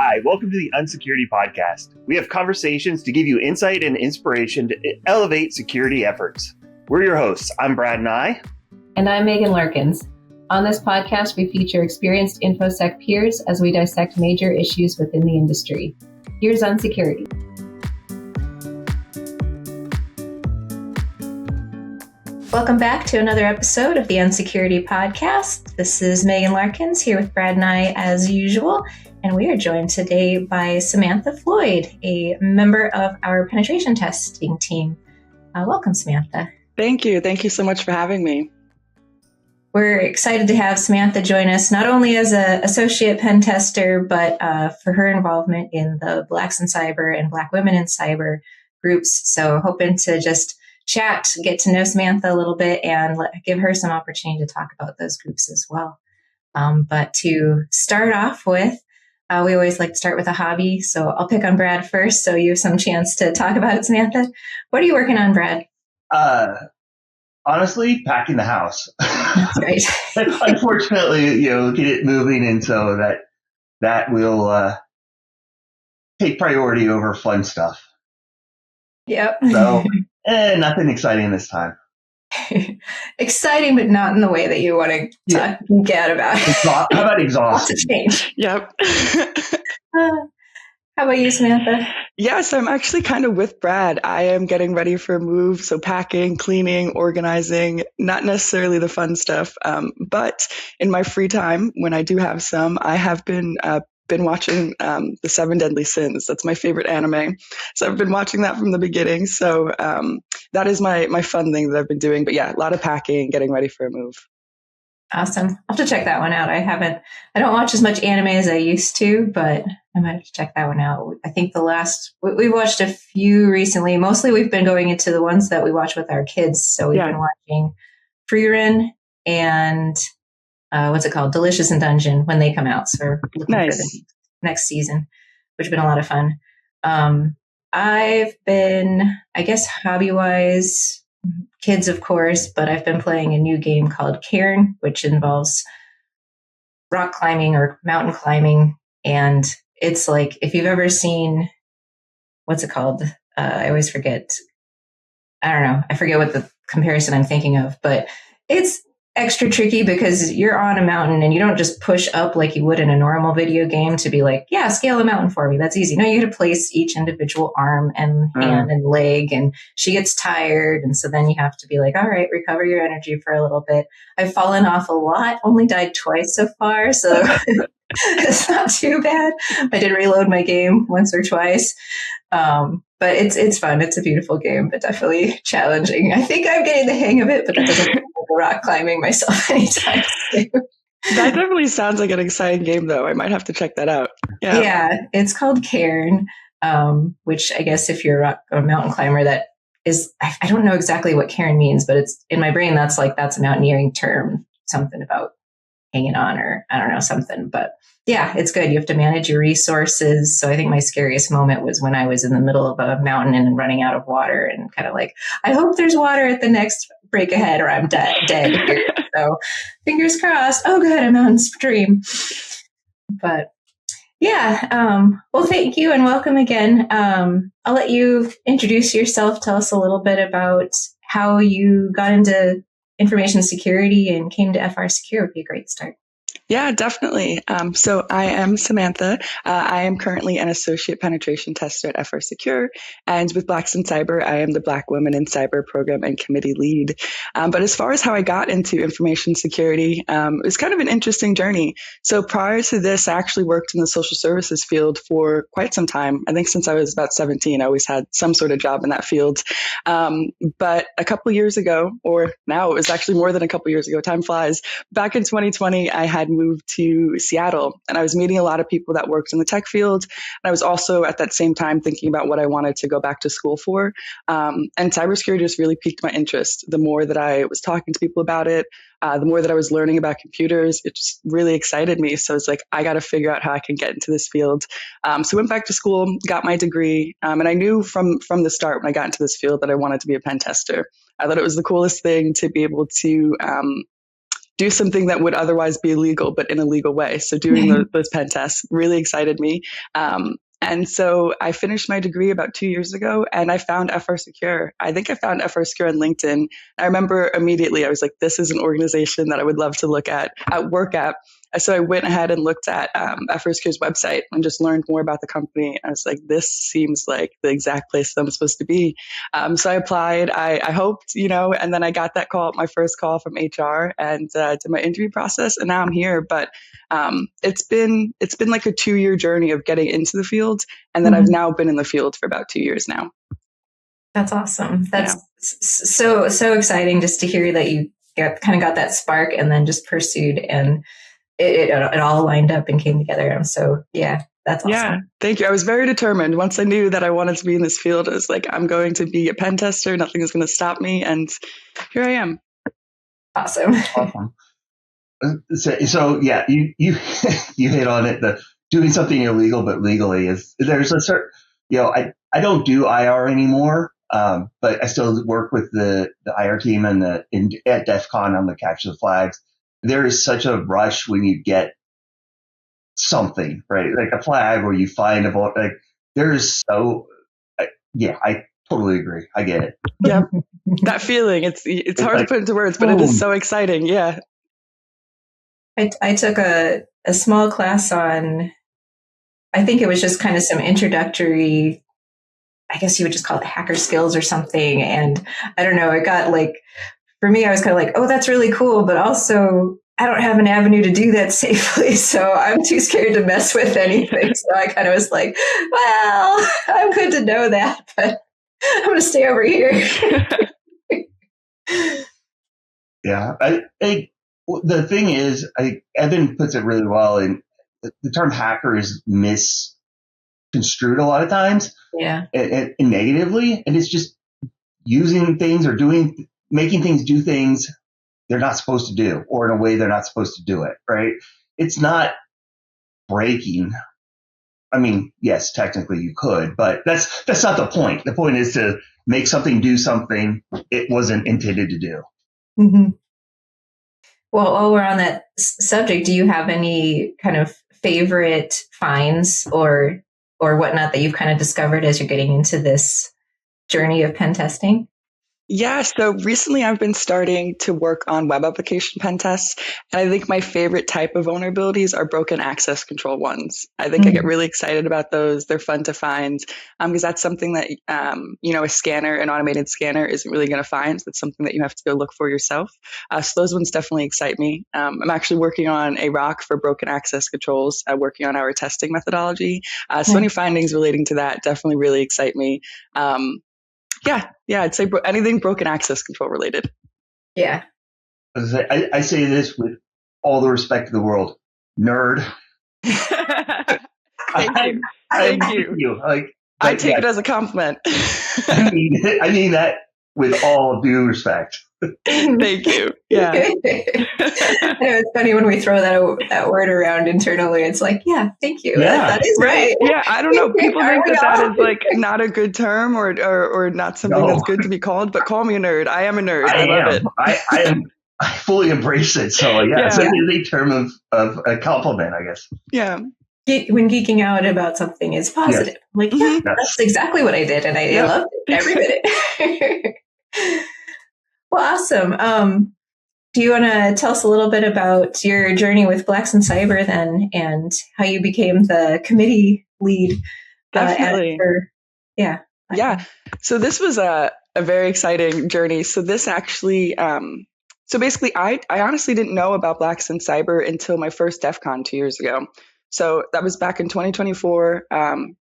Hi, welcome to the Unsecurity Podcast. We have conversations to give you insight and inspiration to elevate security efforts. We're your hosts. I'm Brad Nigh. And I'm Megan Larkins. On this podcast, we feature experienced InfoSec peers as we dissect major issues within the industry. Here's Unsecurity. Welcome back to another episode of the Unsecurity Podcast. This is Megan Larkins here with Brad Nigh as usual. And we are joined today by Samantha Floyd, a member of our penetration testing team. Welcome, Samantha. Thank you. Thank you so much for having me. We're excited to have Samantha join us, not only as an associate pen tester, but for her involvement in the Blacks in Cyber and Black Women in Cyber groups. So hoping to just chat, get to know Samantha a little bit, and give her some opportunity to talk about those groups as well. But to start off with, we always like to start with a hobby. So I'll pick on Brad first, so you have some chance to talk about it, Samantha. What are you working on, Brad? Honestly, packing the house. That's right. Unfortunately, get it moving, and so that will take priority over fun stuff. Yep. So, nothing exciting this time. Exciting, but not in the way that you want to get about it. How about exhausting? Lots of change. Yep. How about you, Samantha? Yes, I'm actually kind of with Brad. I am getting ready for a move. So packing, cleaning, organizing, not necessarily the fun stuff. But in my free time, when I do have some, I have been watching The 7 Deadly Sins. That's my favorite anime. So I've been watching that from the beginning. So that is my fun thing that I've been doing. But yeah, a lot of packing, getting ready for a move. Awesome. I'll have to check that one out. I don't watch as much anime as I used to, but I might have to check that one out. I think we watched a few recently. Mostly we've been going into the ones that we watch with our kids. So we've been watching Freerun and what's it called? Delicious in Dungeon when they come out. So we're looking for the next season, which has been a lot of fun. I've been, I guess, hobby-wise, kids, of course, but I've been playing a new game called Cairn, which involves rock climbing or mountain climbing. And it's like, if you've ever seen, what's it called? I always forget. I don't know. I forget what the comparison I'm thinking of, but it's extra tricky because you're on a mountain and you don't just push up like you would in a normal video game to be like, yeah, scale a mountain for me. That's easy. No, you got to place each individual arm and hand and leg, and she gets tired. And so then you have to be like, all right, recover your energy for a little bit. I've fallen off a lot, only died twice so far. So it's not too bad. I did reload my game once or twice. But it's fun. It's a beautiful game, but definitely challenging. I think I'm getting the hang of it, but that doesn't mean I'm rock climbing myself anytime soon. That definitely sounds like an exciting game, though. I might have to check that out. Yeah, it's called Cairn, which I guess if you're a mountain climber, that is, I don't know exactly what Cairn means, but it's in my brain, that's a mountaineering term, something about hanging on or I don't know, something. But yeah, it's good. You have to manage your resources. So I think my scariest moment was when I was in the middle of a mountain and running out of water and kind of like, I hope there's water at the next break ahead or I'm dead here. So fingers crossed. Oh, good. I'm out in stream. But yeah, well, thank you and welcome again. I'll let you introduce yourself. Tell us a little bit about how you got into information security and came to FRSecure would be a great start. Yeah, definitely. So I am Samantha. I am currently an associate penetration tester at FRSecure. And with Blacks in Cyber, I am the Black Women in Cyber program and committee lead. But as far as how I got into information security, it was kind of an interesting journey. So prior to this, I actually worked in the social services field for quite some time. I think since I was about 17, I always had some sort of job in that field. But a couple years ago, or now it was actually more than a couple years ago, time flies. Back in 2020, I had moved to Seattle and I was meeting a lot of people that worked in the tech field. And I was also at that same time thinking about what I wanted to go back to school for. And cybersecurity just really piqued my interest. The more that I was talking to people about it, the more that I was learning about computers, it just really excited me. So it's like, I got to figure out how I can get into this field. So went back to school, got my degree. And I knew from the start when I got into this field that I wanted to be a pen tester. I thought it was the coolest thing to be able to do something that would otherwise be illegal, but in a legal way. So doing those pen tests really excited me. And so I finished my degree about 2 years ago, and I found FRSecure. I think I found FRSecure on LinkedIn. I remember immediately I was like, this is an organization that I would love to work at. So I went ahead and looked at FRSecure's website and just learned more about the company. I was like, this seems like the exact place that I'm supposed to be. So I applied. I hoped, and then I got my first call from HR, and did my interview process, and now I'm here. But it's been like a 2-year journey of getting into the field, and then I've now been in the field for about 2 years now. That's awesome. That's so exciting just to hear that you kind of got that spark and then just pursued, and it all lined up and came together. So that's awesome. Yeah, thank you. I was very determined. Once I knew that I wanted to be in this field, I was like, I'm going to be a pen tester. Nothing is going to stop me, and here I am. Awesome. So yeah, you you hit on it. The doing something illegal but legally there's a certain, I don't do IR anymore, but I still work with the IR team and at DEF CON on the capture the flags. There is such a rush when you get something, right? Like a flag or you find a vote. Like there's I totally agree. I get it. Yeah, that feeling. It's hard to put into words, but it is so exciting. Yeah. I took a small class on, I think it was just kind of some introductory, I guess you would just call it hacker skills or something. And I don't know, it got like, for me, I was kind of like, oh, that's really cool. But also I don't have an avenue to do that safely. So I'm too scared to mess with anything. So I kind of was like, well, I'm good to know that, but I'm going to stay over here. Yeah. The thing is, Evan puts it really well, and the term hacker is misconstrued a lot of times, and negatively, and it's just using things or making things do things they're not supposed to do, or in a way they're not supposed to do it, right? It's not breaking. I mean, yes, technically you could, but that's not the point. The point is to make something do something it wasn't intended to do. Mm-hmm. Well, while we're on that subject, do you have any kind of favorite finds or whatnot that you've kind of discovered as you're getting into this journey of pen testing? Yeah, so recently I've been starting to work on web application pen tests, and I think my favorite type of vulnerabilities are broken access control ones. I think I get really excited about those. They're fun to find because that's something that, a scanner, an automated scanner isn't really going to find. That's something that you have to go look for yourself. So those ones definitely excite me. I'm actually working on a ROC for broken access controls, working on our testing methodology. So any findings relating to that definitely really excite me. Yeah, I'd say anything broken access control related. Yeah. I say this with all the respect in the world. Nerd. Thank you. I take it as a compliment. I mean that with all due respect. Thank you. Yeah. It's funny when we throw that word around internally. It's like, yeah, thank you. Yeah. That is right. Yeah, I don't know. People think that is like not a good term or not something that's good to be called, but call me a nerd. I am a nerd. I love it. I fully embrace it. So so it is a term of a compliment, I guess. Yeah. When geeking out about something is positive. Yes. Like, that's exactly what I did. And I loved it every minute. Well, awesome. Do you want to tell us a little bit about your journey with Blacks in Cyber then, and how you became the committee lead? Definitely. Yeah. So this was a very exciting journey. So this actually, so basically I honestly didn't know about Blacks in Cyber until my first DEF CON 2 years ago. So that was back in 2024,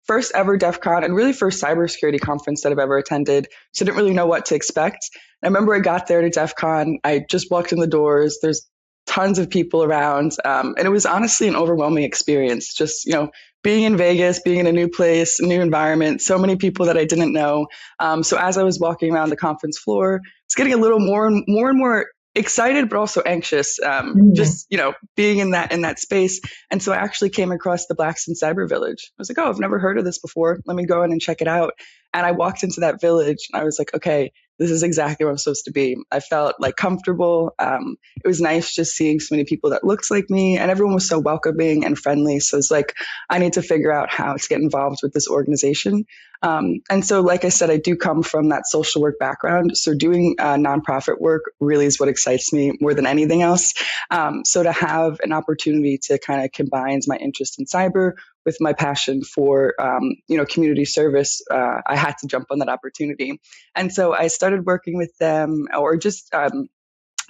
first ever DEF CON and really first cybersecurity conference that I've ever attended. So I didn't really know what to expect. I remember I got there to DEF CON. I just walked in the doors. There's tons of people around. And it was honestly an overwhelming experience. Just, being in Vegas, being in a new place, a new environment, so many people that I didn't know. So as I was walking around the conference floor, it's getting a little more and more excited, but also anxious, just, being in that space. And so I actually came across the Blacks in Cyber Village. I was like, oh, I've never heard of this before. Let me go in and check it out. And I walked into that village and I was like, okay, this is exactly where I'm supposed to be. I felt like comfortable. It was nice just seeing so many people that looked like me, and everyone was so welcoming and friendly. So it's like, I need to figure out how to get involved with this organization. And so, like I said, I do come from that social work background. So doing nonprofit work really is what excites me more than anything else. So to have an opportunity to kind of combine my interest in cyber with my passion for, community service, I had to jump on that opportunity. And so I started working with them, or just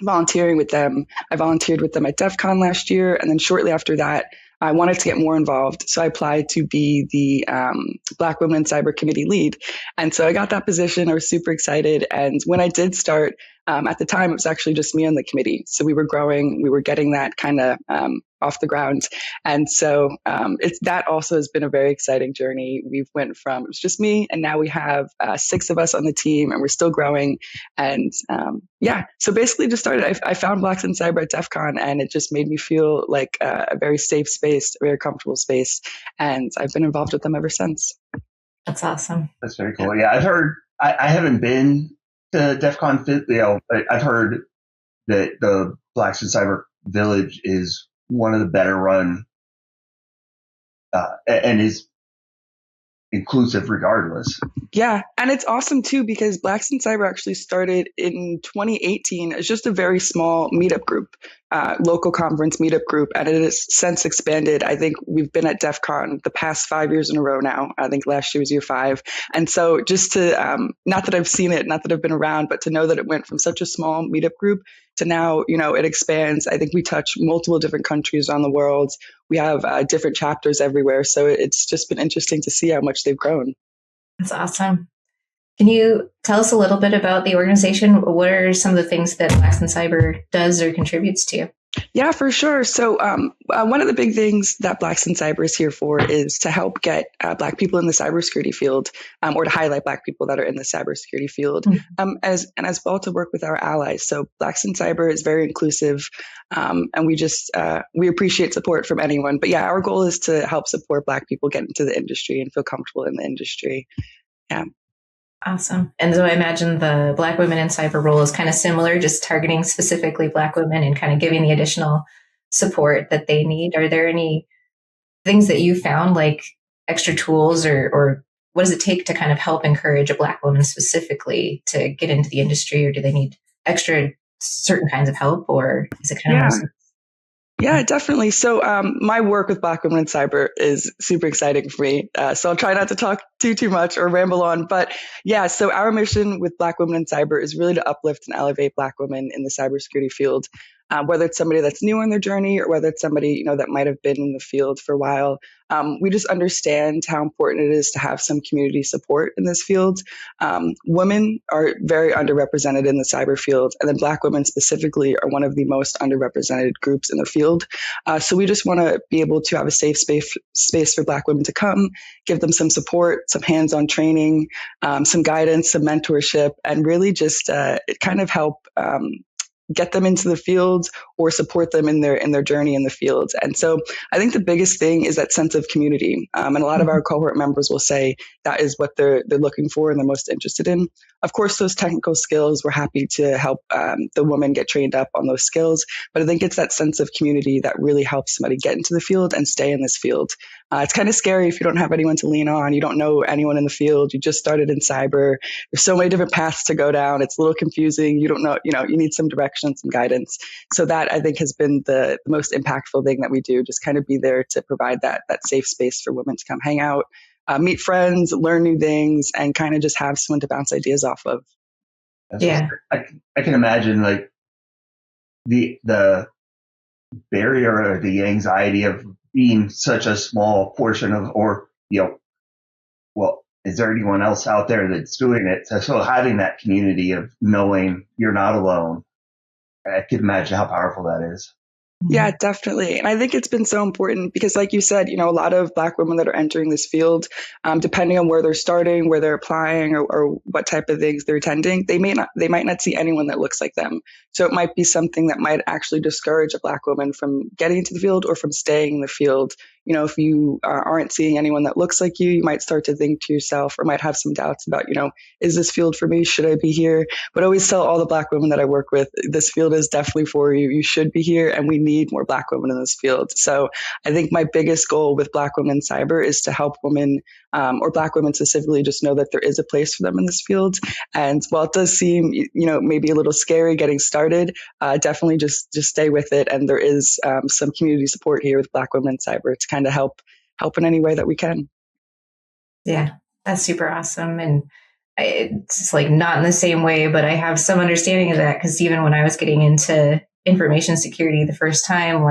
volunteering with them. I volunteered with them at DEF CON last year. And then shortly after that, I wanted to get more involved. So I applied to be the Black Women in Cyber Committee lead. And so I got that position. I was super excited. And when I did start, at the time, it was actually just me on the committee. So we were growing, we were getting that kind of off the ground. And so that also has been a very exciting journey. We've went from, it was just me, and now we have 6 of us on the team, and we're still growing. And so basically just started, I found Blacks in Cyber at DEF CON, and it just made me feel like a very safe space, a very comfortable space. And I've been involved with them ever since. That's awesome. That's very cool. Yeah, I've heard, I haven't been to DEF CON, I've heard that the Blacks in Cyber Village is one of the better run and is inclusive regardless. Yeah. And it's awesome too, because Blacks in Cyber actually started in 2018 as just a very small meetup group, local conference meetup group. And it has since expanded. I think we've been at DEF CON the past 5 years in a row now. I think last year was year 5. And so just to, not that I've seen it, not that I've been around, but to know that it went from such a small meetup group to now, it expands. I think we touch multiple different countries around the world. We have different chapters everywhere. So it's just been interesting to see how much they've grown. That's awesome. Can you tell us a little bit about the organization? What are some of the things that Blacks in Cyber does or contributes to? Yeah, for sure. So one of the big things that Blacks in Cyber is here for is to help get Black people in the cybersecurity field, or to highlight Black people that are in the cybersecurity field, as well to work with our allies. So Blacks in Cyber is very inclusive, and we appreciate support from anyone. But yeah, our goal is to help support Black people get into the industry and feel comfortable in the industry. Yeah. Awesome. And so I imagine the Black Women in Cyber role is kind of similar, just targeting specifically Black women and kind of giving the additional support that they need. Are there any things that you found, like extra tools, or what does it take to kind of help encourage a Black woman specifically to get into the industry, or do they need extra certain kinds of help, or is it kind of mostly? Yeah, definitely. So my work with Black Women in Cyber is super exciting for me. So I'll try not to talk too much or ramble on. But yeah, so our mission with Black Women in Cyber is really to uplift and elevate Black women in the cybersecurity field, whether it's somebody that's new in their journey or whether it's somebody that might have been in the field for a while. We just understand how important it is to have some community support in this field. Women are very underrepresented in the cyber field, and then Black women specifically are one of the most underrepresented groups in the field. So we just want to be able to have a safe space for Black women to come, give them some support, some hands-on training, some guidance, some mentorship, and really just kind of help get them into the field or support them in their journey in the field. And so I think the biggest thing is that sense of community. And a lot of our cohort members will say that is what they're looking for and they're most interested in. Of course, those technical skills, we're happy to help the woman get trained up on those skills. But I think it's that sense of community that really helps somebody get into the field and stay in this field. It's kind of scary if you don't have anyone to lean on. You don't know anyone in the field. You just started in cyber. There's so many different paths to go down. It's a little confusing. You don't know, you need some direction, some guidance. So that I think has been the most impactful thing that we do, just kind of be there to provide that safe space for women to come hang out, meet friends, learn new things, and kind of just have someone to bounce ideas off of. Yeah. I can imagine like the barrier or the anxiety of being such a small portion of, is there anyone else out there that's doing it? So having that community of knowing you're not alone, I can imagine how powerful that is. Yeah, definitely. And I think it's been so important because like you said, a lot of Black women that are entering this field, depending on where they're starting, where they're applying or what type of things they're attending, they might not see anyone that looks like them. So it might be something that might actually discourage a Black woman from getting into the field or from staying in the field, if you aren't seeing anyone that looks like you might start to think to yourself, or might have some doubts about, is this field for me? Should I be here? But I always tell all the Black women that I work with, this field is definitely for you. You should be here, and we need more Black women in this field. So I think my biggest goal with Black women in cyber is to help women, or Black women specifically, just know that there is a place for them in this field. And while it does seem, maybe a little scary getting started, definitely just stay with it. And there is some community support here with Black women in cyber to kind of help in any way that we can. Yeah, that's super awesome. And it's like not in the same way, but I have some understanding of that, because even when I was getting into information security the first time,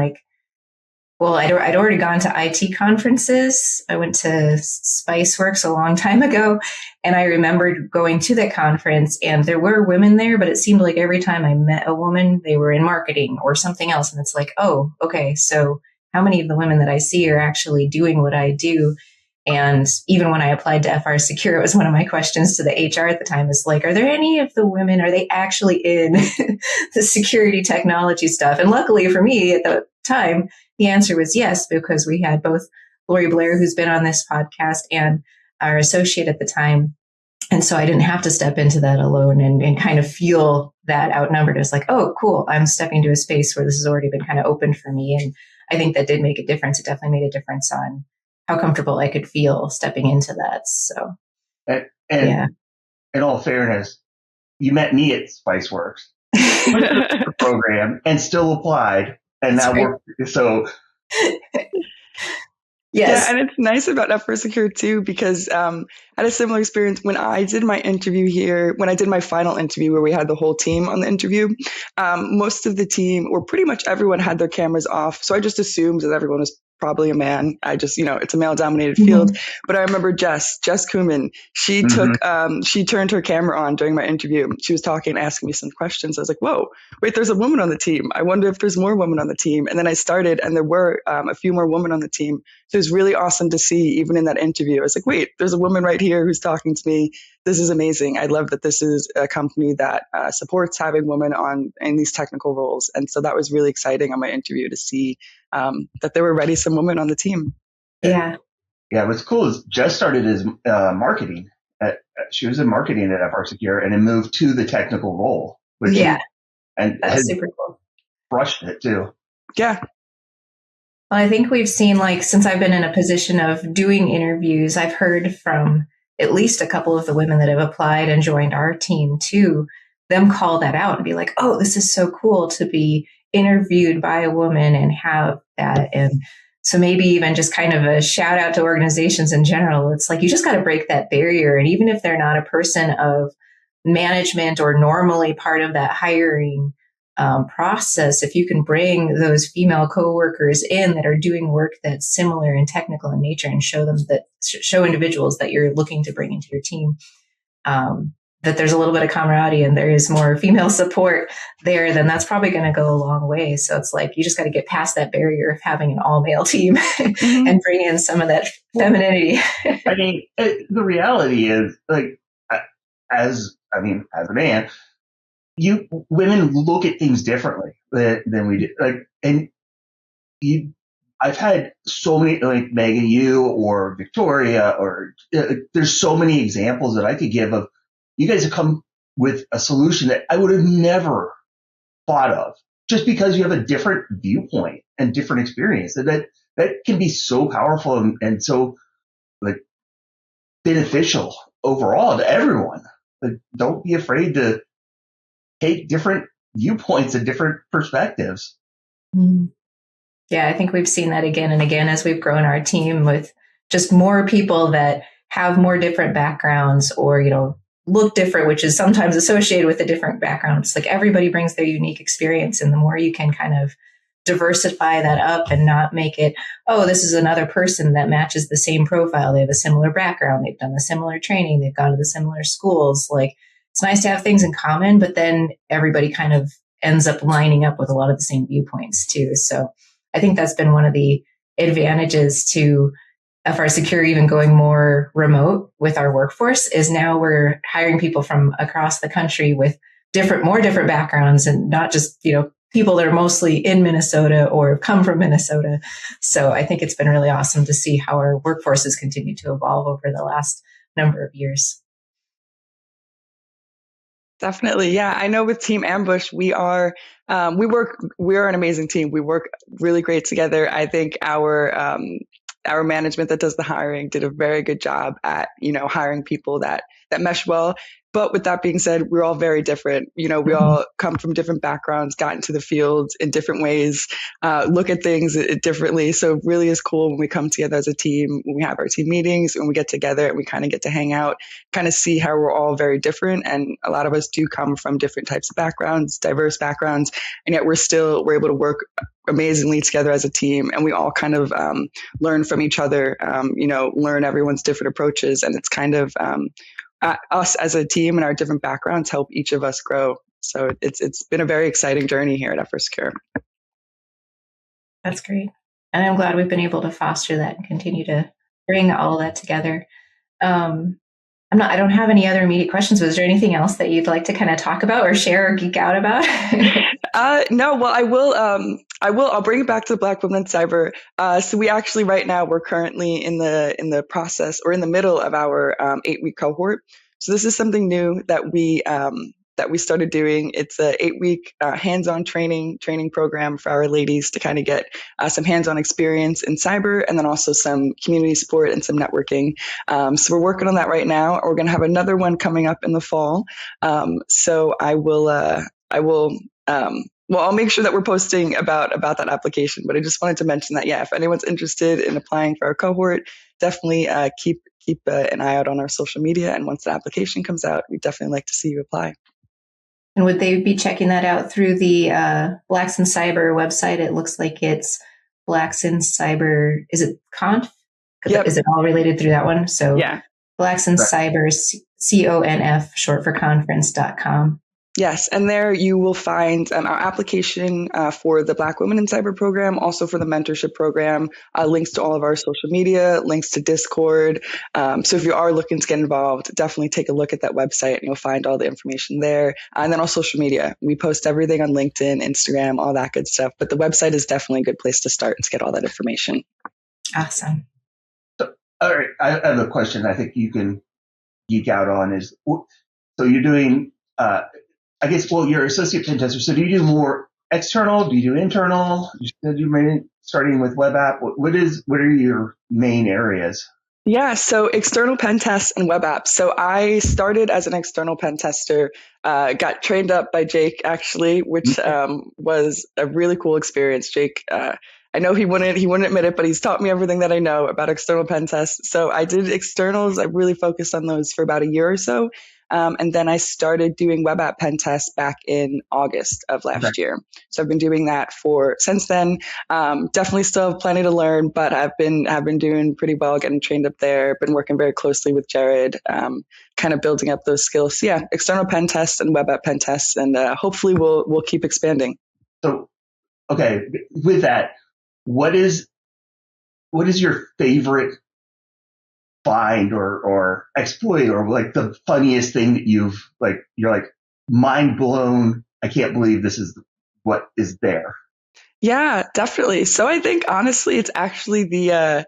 I'd already gone to IT conferences. I went to SpiceWorks a long time ago, and I remembered going to that conference, and there were women there, but it seemed like every time I met a woman, they were in marketing or something else. And it's like, oh, okay, so how many of the women that I see are actually doing what I do? And even when I applied to FRSecure, it was one of my questions to the HR at the time, is like, are there any of the women, are they actually in the security technology stuff? And luckily for me at the time, the answer was yes, because we had both Lori Blair, who's been on this podcast, and our associate at the time. And so I didn't have to step into that alone and kind of feel that outnumbered. It was like, oh, cool, I'm stepping into a space where this has already been kind of opened for me. And I think that did make a difference. It definitely made a difference on how comfortable I could feel stepping into that. So, and yeah. In all fairness, you met me at SpiceWorks program and still applied, and now we're so. Yes. Yeah, and it's nice about FRSecure too, because I had a similar experience when I did my interview here, when I did my final interview where we had the whole team on the interview. Most of the team, or pretty much everyone, had their cameras off. So I just assumed that everyone was probably a man. I just, it's a male dominated field. But I remember Jess Kuhlman, she she turned her camera on during my interview. She was talking and asking me some questions. I was like, whoa, wait, there's a woman on the team. I wonder if there's more women on the team. And then I started, and there were a few more women on the team. So it was really awesome to see, even in that interview. I was like, wait, there's a woman right here who's talking to me. This is amazing. I love that this is a company that supports having women in these technical roles. And so that was really exciting on my interview to see that there were already some women on the team. Yeah. Yeah. What's cool is Jess started as marketing. She was in marketing at FRSecure and then moved to the technical role. And that's super cool. Brushed it too. Yeah. Well, I think we've seen, since I've been in a position of doing interviews, I've heard from at least a couple of the women that have applied and joined our team too, them call that out and be like, oh, this is so cool to be interviewed by a woman and have that. And so maybe even just kind of a shout out to organizations in general. It's like, you just got to break that barrier. And even if they're not a person of management or normally part of that hiring process, if you can bring those female coworkers in that are doing work that's similar and technical in nature, and show individuals that you're looking to bring into your team, that there's a little bit of camaraderie and there is more female support there, then that's probably going to go a long way. So it's like, you just got to get past that barrier of having an all male team and bring in some of that femininity. I mean, the reality is, as a man, women look at things differently than we do. I've had so many, like Megan, you or Victoria, or there's so many examples that I could give of you guys have come with a solution that I would have never thought of, just because you have a different viewpoint and different experience. That can be so powerful and so beneficial overall to everyone. Don't be afraid to take different viewpoints and different perspectives. Yeah, I think we've seen that again and again as we've grown our team with just more people that have more different backgrounds or, look different, which is sometimes associated with a different background. It's like everybody brings their unique experience, and the more you can kind of diversify that up and not make it, oh, this is another person that matches the same profile. They have a similar background. They've done the similar training. They've gone to the similar schools. It's nice to have things in common, but then everybody kind of ends up lining up with a lot of the same viewpoints too. So I think that's been one of the advantages to FRSecure even going more remote with our workforce, is now we're hiring people from across the country with more different backgrounds, and not just, people that are mostly in Minnesota or come from Minnesota. So I think it's been really awesome to see how our workforces continue to evolve over the last number of years. Definitely. Yeah. I know with Team Ambush, we're an amazing team. We work really great together. I think our management that does the hiring did a very good job at, hiring people that mesh well. But with that being said, we're all very different. We all come from different backgrounds, got into the field in different ways, look at things differently. So it really is cool when we come together as a team, when we have our team meetings, when we get together and we kind of get to hang out, kind of see how we're all very different. And a lot of us do come from different types of backgrounds, diverse backgrounds, and yet we're able to work amazingly together as a team. And we all kind of learn from each other, learn everyone's different approaches. And it's kind of us as a team and our different backgrounds help each of us grow. So it's been a very exciting journey here at FRSecure. That's great. And I'm glad we've been able to foster that and continue to bring all that together. I don't have any other immediate questions. Was there anything else that you'd like to kind of talk about or share or geek out about? No, well, I will. I'll bring it back to Black Women in Cyber. So we actually, right now, we're currently in the process or in the middle of our 8-week cohort. So this is something new that we started doing. It's a 8-week hands-on training program for our ladies to kind of get some hands-on experience in cyber, and then also some community support and some networking. So we're working on that right now. We're going to have another one coming up in the fall. So I'll make sure that we're posting about that application. But I just wanted to mention that, if anyone's interested in applying for our cohort, definitely keep an eye out on our social media. And once the application comes out, we'd definitely like to see you apply. And would they be checking that out through the Blacks in Cyber website? It looks like it's Blacks in Cyber. Is it Conf? Yep. Is it all related through that one? So Blacks in Cyber, CONF, short for conference.com. Yes, and there you will find our application for the Black Women in Cyber program, also for the mentorship program, links to all of our social media, links to Discord. So if you are looking to get involved, definitely take a look at that website and you'll find all the information there. And then on social media, we post everything on LinkedIn, Instagram, all that good stuff. But the website is definitely a good place to start to get all that information. Awesome. So, all right, I have a question I think you can geek out on is, so you're doing... I guess, you're associate pen tester. So do you do more external? Do you do internal? You said you made starting with web app. What are your main areas? Yeah, so external pen tests and web apps. So I started as an external pen tester, got trained up by Jake actually, which was a really cool experience. Jake, I know he wouldn't admit it, but he's taught me everything that I know about external pen tests. So I did externals. I really focused on those for about a year or so. And then I started doing web app pen tests back in August of last year. So I've been doing that since then. Definitely still have plenty to learn, but I've been doing pretty well, getting trained up there. Been working very closely with Jared, kind of building up those skills. So external pen tests and web app pen tests, and hopefully we'll keep expanding. So, okay, with that, what is your favorite find or exploit, or like the funniest thing that you're like mind blown? I can't believe this is what is there. Yeah, definitely. So I think honestly, it's actually the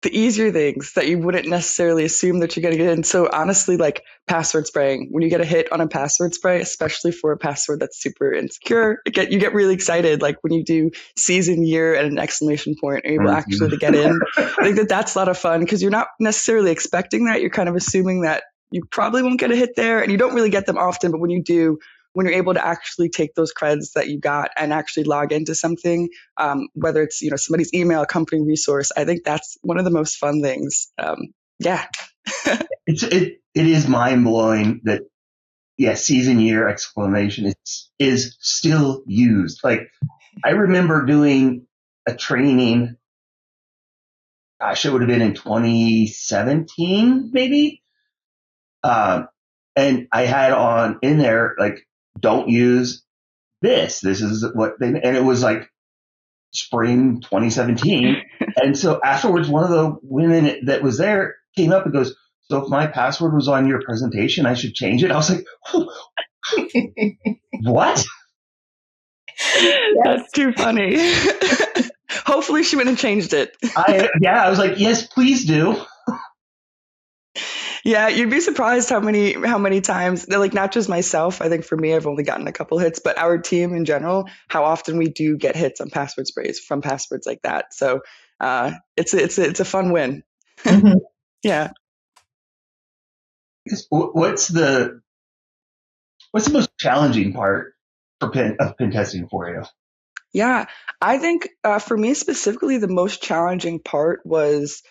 easier things that you wouldn't necessarily assume that you're going to get in. So honestly, like password spraying, when you get a hit on a password spray, especially for a password that's super insecure, you get really excited. Like when you do season, year, and an exclamation point, are able actually to get in. I think that's a lot of fun because you're not necessarily expecting that. You're kind of assuming that you probably won't get a hit there, and you don't really get them often. But when you do, when you're able to actually take those creds that you got and actually log into something, whether it's somebody's email, company resource, I think that's one of the most fun things. It is mind blowing that season, year, exclamation is still used. Like I remember doing a training. Gosh, it would have been in 2017 maybe, and I had on in there like, don't use this. This is what and it was like spring 2017. And so afterwards, one of the women that was there came up and goes, so if my password was on your presentation, I should change it. I was like, what? That's too funny. Hopefully she went and changed it. I was like, yes, please do. Yeah, you'd be surprised how many times, like, not just myself, I think for me, I've only gotten a couple hits, but our team in general, how often we do get hits on password sprays from passwords like that. So it's a fun win. Mm-hmm. Yeah. What's the most challenging part of pen testing for you? Yeah, I think for me specifically, the most challenging part was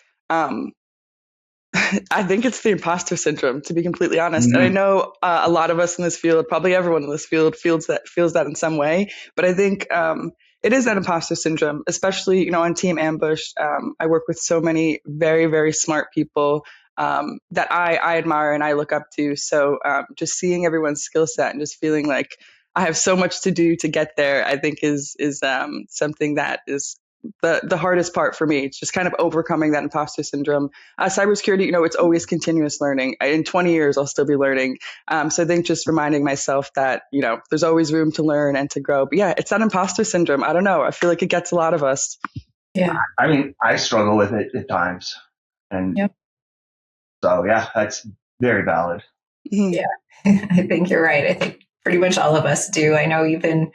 I think it's the imposter syndrome, to be completely honest. Mm-hmm. And I know a lot of us in this field, probably everyone in this field feels that in some way. But I think it is that imposter syndrome, especially, on Team Ambush. I work with so many very, very smart people that I admire and I look up to. So just seeing everyone's skill set and just feeling like I have so much to do to get there, I think is something that is the hardest part for me. It's just kind of overcoming that imposter syndrome. Cybersecurity, it's always continuous learning. In 20 years, I'll still be learning. So I think just reminding myself that, there's always room to learn and to grow. But yeah, it's that imposter syndrome. I don't know. I feel like it gets a lot of us. Yeah. I mean, I struggle with it at times. And so, yeah, that's very valid. Mm-hmm. Yeah, I think you're right. I think pretty much all of us do. I know even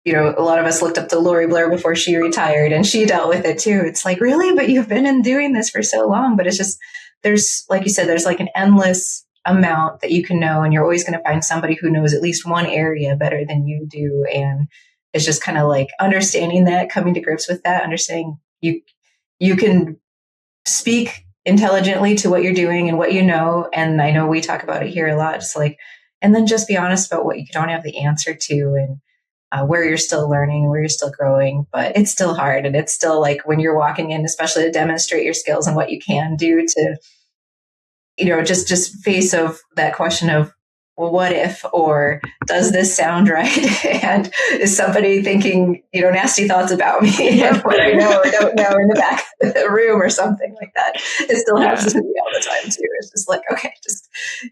a lot of us looked up to Lori Blair before she retired and she dealt with it too. It's like, really? But you've been doing this for so long. But it's just, there's, like you said, there's like an endless amount that you can know. And you're always going to find somebody who knows at least one area better than you do. And it's just kind of like understanding that, coming to grips with that, understanding you can speak intelligently to what you're doing and what you know. And I know we talk about it here a lot. It's like, and then just be honest about what you don't have the answer to, and where you're still learning, where you're still growing, but it's still hard. And it's still like when you're walking in, especially to demonstrate your skills and what you can do to, just face of that question of, well, what if, or does this sound right? And is somebody thinking, nasty thoughts about me and what I know or don't know in the back of the room or something like that? It still happens to me all the time too. It's just like, okay, just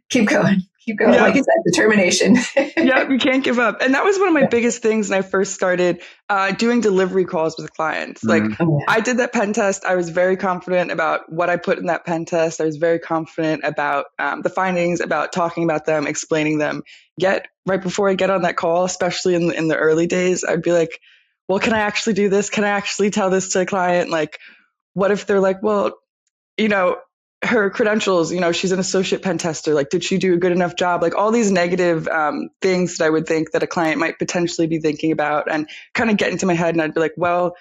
keep going. Yeah. Like you said, determination. Yeah, you can't give up. And that was one of my biggest things when I first started doing delivery calls with clients. Like I did that pen test. I was very confident about what I put in that pen test. I was very confident about the findings, about talking about them, explaining them. Yet right before I get on that call, especially in the early days, I'd be like, well, can I actually do this? Can I actually tell this to a client? Like, what if they're like, well, her credentials, she's an associate pen tester. Like, did she do a good enough job? Like all these negative things that I would think that a client might potentially be thinking about, and kind of get into my head. And I'd be like, well,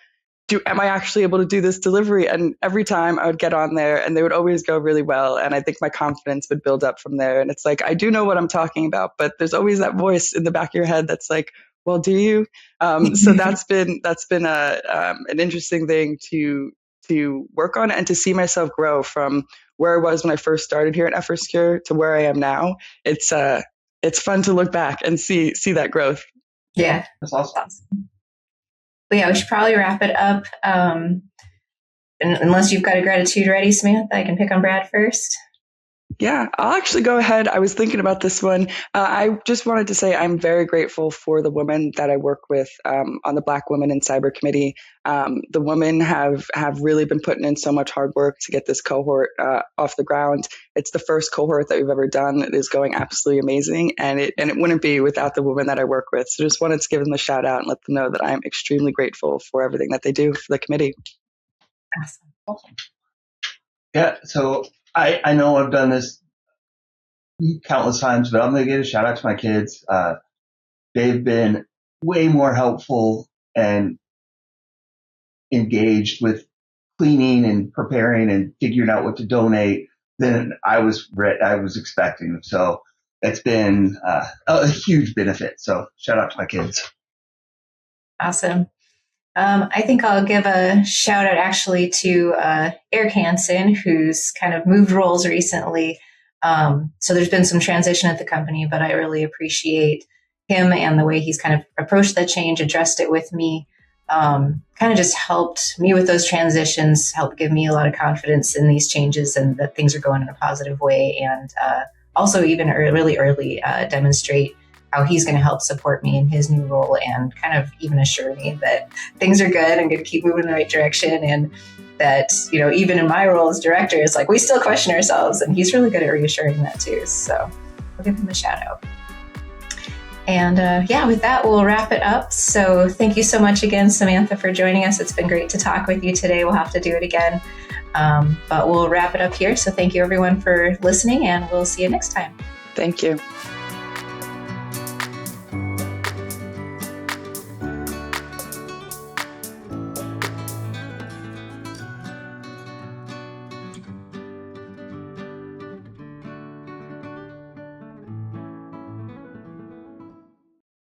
am I actually able to do this delivery? And every time I would get on there and they would always go really well. And I think my confidence would build up from there. And it's like, I do know what I'm talking about, but there's always that voice in the back of your head that's like, well, do you? So that's been an interesting thing to work on and to see myself grow from where I was when I first started here at FRSecure to where I am now. It's fun to look back and see that growth. Yeah, that's awesome. But yeah, we should probably wrap it up. Unless you've got a gratitude ready, Samantha, I can pick on Brad first. Yeah, I'll actually go ahead. I was thinking about this one. I just wanted to say I'm very grateful for the women that I work with on the Black Women in Cyber Committee. The women have really been putting in so much hard work to get this cohort off the ground. It's the first cohort that we've ever done. It is going absolutely amazing, and it wouldn't be without the women that I work with. So just wanted to give them a shout out and let them know that I'm extremely grateful for everything that they do for the committee. Awesome. Yeah, so I know I've done this countless times, but I'm going to give a shout out to my kids. They've been way more helpful and engaged with cleaning and preparing and figuring out what to donate than I was expecting. So it's been a huge benefit. So shout out to my kids. Awesome. I think I'll give a shout out actually to Eric Hansen, who's kind of moved roles recently. So there's been some transition at the company, but I really appreciate him and the way he's kind of approached that change, addressed it with me, kind of just helped me with those transitions, helped give me a lot of confidence in these changes and that things are going in a positive way. And also even really early demonstrate how he's going to help support me in his new role and kind of even assure me that things are good and going to keep moving in the right direction. And that, even in my role as director, it's like we still question ourselves, and he's really good at reassuring that too. So I'll give him a shout out. And with that, we'll wrap it up. So thank you so much again, Samantha, for joining us. It's been great to talk with you today. We'll have to do it again. But we'll wrap it up here. So thank you everyone for listening, and we'll see you next time. Thank you.